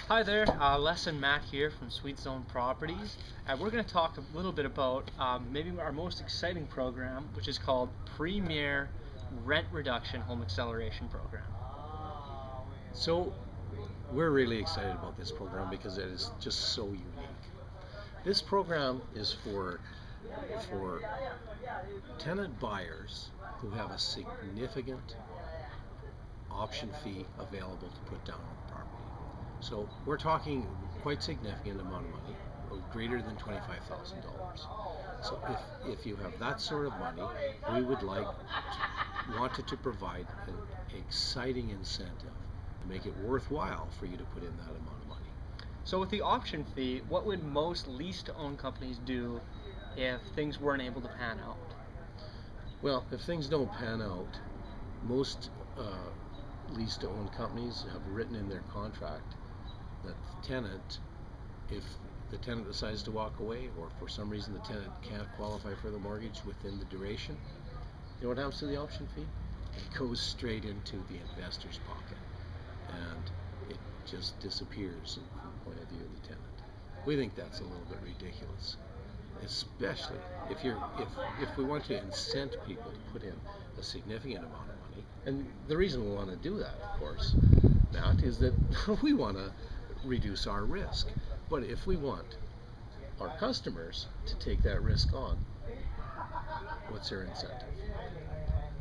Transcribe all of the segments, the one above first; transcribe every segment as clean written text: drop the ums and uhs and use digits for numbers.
Hi there, Les and Matt here from Sweet Zone Properties. We're going to talk a little bit about maybe our most exciting program, which is called Premier Rent Reduction Home Acceleration Program. So we're really excited about this program because it is just so unique. This program is for tenant buyers who have a significant option fee available to put down on the property. So we're talking quite significant amount of money, greater than $25,000. So if you have that sort of money, we would wanted to provide an exciting incentive to make it worthwhile for you to put in that amount of money. So with the option fee, what would most lease-to-own companies do if things weren't able to pan out? Well, if things don't pan out, most lease-to-own companies have written in their contract that the tenant, if the tenant decides to walk away, or for some reason the tenant can't qualify for the mortgage within the duration, you know what happens to the option fee? It goes straight into the investor's pocket, and it just disappears from the point of view of the tenant. We think that's a little bit ridiculous, especially if we want to incent people to put in a significant amount of money. And the reason we want to do that, of course, Matt, is that we want to reduce our risk. But if we want our customers to take that risk on, what's their incentive?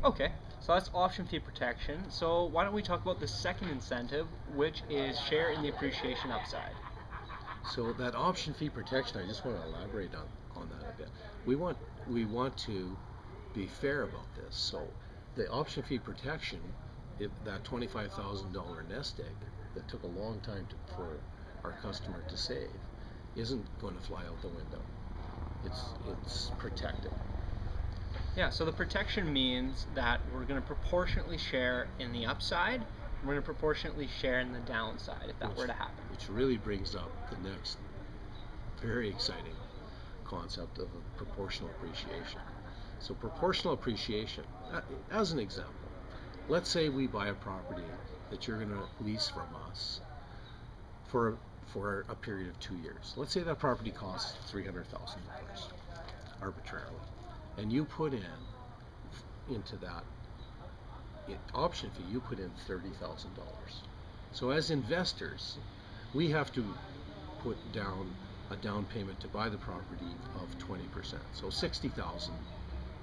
Okay, so that's option fee protection. So why don't we talk about the second incentive, which is share in the appreciation upside? So that option fee protection, I just want to elaborate on that a bit. We want to be fair about this. So the option fee protection, that $25,000 nest egg that took a long time for our customer to save, isn't going to fly out the window. It's protected. Yeah, so the protection means that we're going to proportionately share in the upside, we're going to proportionately share in the downside if that were to happen. Which really brings up the next very exciting concept of proportional appreciation. So proportional appreciation, as an example, let's say we buy a property that you're going to lease from us for a period of 2 years. Let's say that property costs $300,000 arbitrarily, and you put into that option fee, you put in $30,000. So as investors, we have to put down a down payment to buy the property of 20%. So $60,000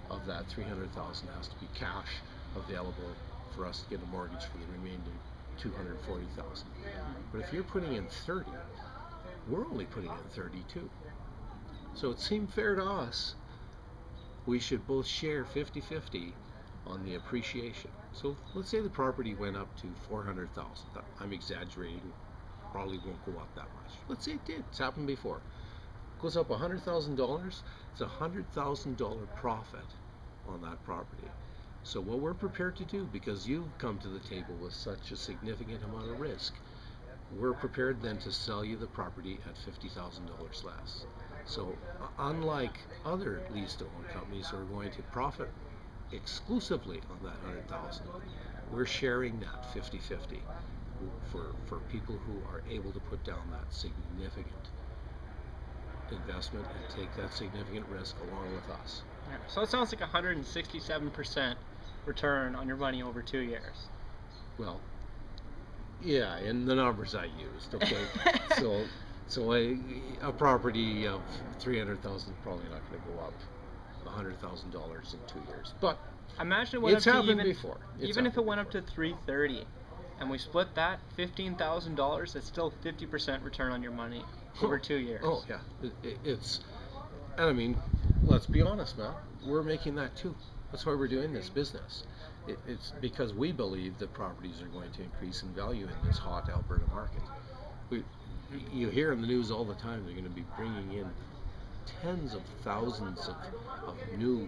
of that $300,000 has to be cash available for us to get a mortgage for the remaining $240,000. But if you're putting in 30, we're only putting in 32. So it seemed fair to us. We should both share 50-50 on the appreciation. So let's say the property went up to 400,000. I'm exaggerating, probably won't go up that much. Let's say it did. It's happened before. It goes up $100,000. It's a $100,000 profit on that property. So what we're prepared to do, because you've come to the table with such a significant amount of risk, we're prepared then to sell you the property at $50,000 less. So unlike other lease-to-own companies who are going to profit exclusively on that 100,000, we're sharing that 50-50 for people who are able to put down that significant investment and take that significant risk along with us. Yeah, so it sounds like 167% return on your money over 2 years. Well, yeah, in the numbers I used, okay. So a property of $300,000 is probably not going to go up $100,000 in 2 years. But imagine it went it's up to happened even, before. Even if it went up to 330, and we split that $15,000, that's still 50% return on your money over 2 years. Oh yeah, and I mean, let's be honest, Matt. We're making that too. That's why we're doing this business. It's because we believe that properties are going to increase in value in this hot Alberta market. You hear in the news all the time they're going to be bringing in tens of thousands of new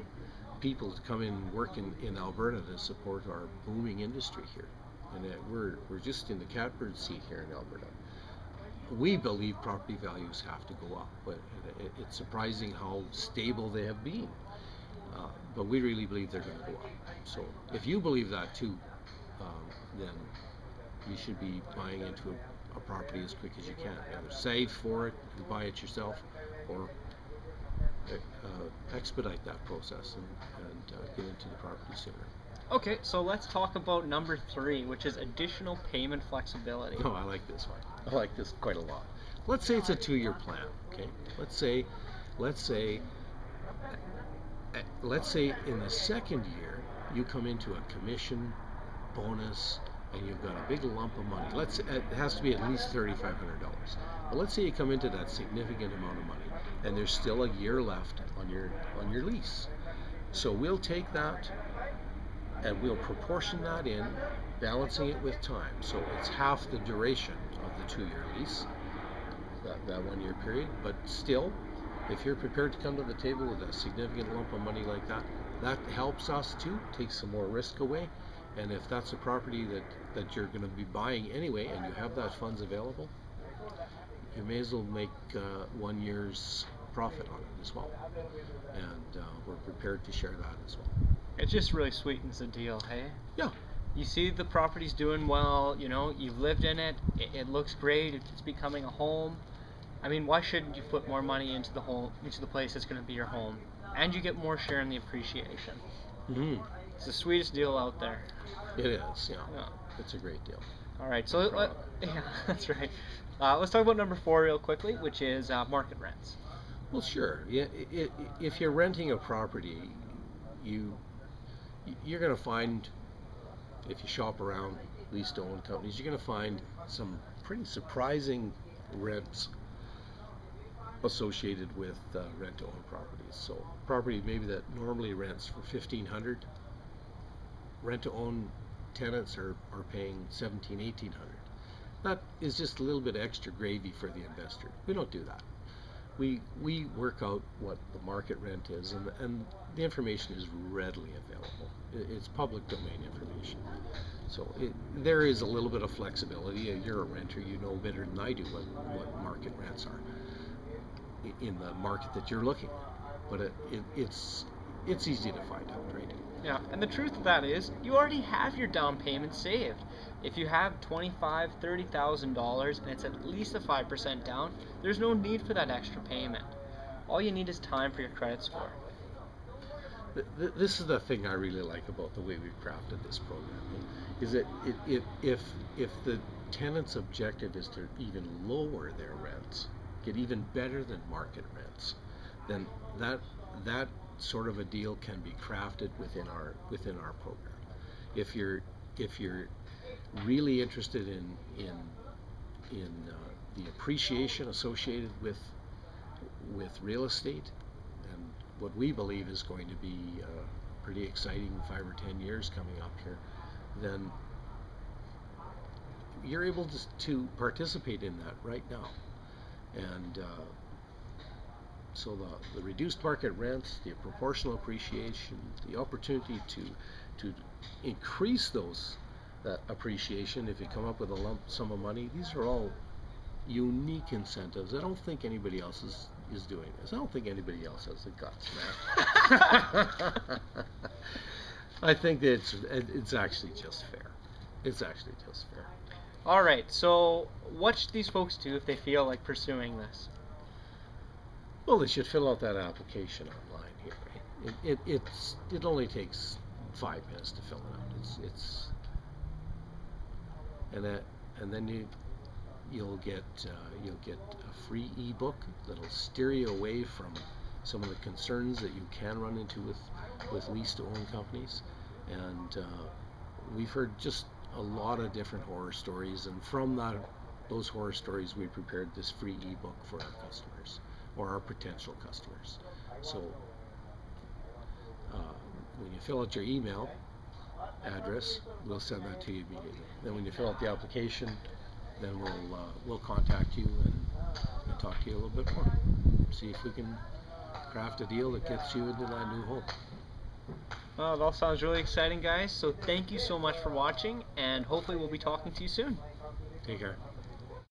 people to come in and work in Alberta to support our booming industry here. And we're just in the catbird seat here in Alberta. We believe property values have to go up, but it's surprising how stable they have been. But we really believe they're going to go up. So if you believe that too, then you should be buying into a property as quick as you can. Either save for it and buy it yourself, or expedite that process and get into the property sooner. Okay, so let's talk about number 3, which is additional payment flexibility. Oh, I like this one. I like this quite a lot. Let's say it's a 2-year plan. Okay. Let's say in the second year you come into a commission bonus and you've got a big lump of money. It has to be at least $3,500. But let's say you come into that significant amount of money and there's still a year left on your lease. So we'll take that and we'll proportion that in, balancing it with time. So it's half the duration of the 2-year lease, that 1-year period. But still, if you're prepared to come to the table with a significant lump of money like that, that helps us too, takes some more risk away. And if that's a property that you're going to be buying anyway and you have that funds available, you may as well make 1 year's profit on it as well. And we're prepared to share that as well. It just really sweetens the deal, hey? Yeah. You see the property's doing well, you know, you've lived in it, it looks great, it's becoming a home. I mean, why shouldn't you put more money into the place that's going to be your home? And you get more share in the appreciation. Mm-hmm. It's the sweetest deal out there. It is, yeah. It's a great deal. All right, so yeah, that's right. Let's talk about number 4 real quickly, which is market rents. Well, sure. Yeah, if you're renting a property, you're going to find, if you shop around lease-to-own companies, you're going to find some pretty surprising rents associated with rent-to-own properties. So property maybe that normally rents for $1,500, rent-to-own tenants are paying $1,700, $1,800. That is just a little bit extra gravy for the investor. We don't do that. We work out what the market rent is, and the information is readily available. It's public domain information. So there is a little bit of flexibility. You're a renter, you know better than I do what market rents are in the market that you're looking at. But it's easy to find out, right? Yeah, and the truth of that is, you already have your down payment saved. If you have $25,000, $30,000 and it's at least a 5% down, there's no need for that extra payment. All you need is time for your credit score. This is the thing I really like about the way we've crafted this program, is that if the tenant's objective is to even lower their rents, get even better than market rents, then that sort of a deal can be crafted within our program. If you're really interested in the appreciation associated with real estate, and what we believe is going to be pretty exciting 5 or 10 years coming up here, then you're able to participate in that right now. And so the reduced market rents, the proportional appreciation, the opportunity to increase that appreciation if you come up with a lump sum of money, these are all unique incentives. I don't think anybody else is doing this. I don't think anybody else has the guts, man. I think that it's actually just fair. It's actually just fair. All right, so what should these folks do if they feel like pursuing this? Well, they should fill out that application online here. Right? It only takes 5 minutes to fill it out. And then you'll get a free ebook that'll steer you away from some of the concerns that you can run into with lease-to-own companies. And we've heard just a lot of different horror stories, and from those horror stories, we prepared this free ebook for our customers, or our potential customers. So when you fill out your email address, we'll send that to you immediately. Then when you fill out the application, then we'll contact you and talk to you a little bit more. See if we can craft a deal that gets you into that new home. Well, it all sounds really exciting, guys. So thank you so much for watching, and hopefully we'll be talking to you soon. Take care.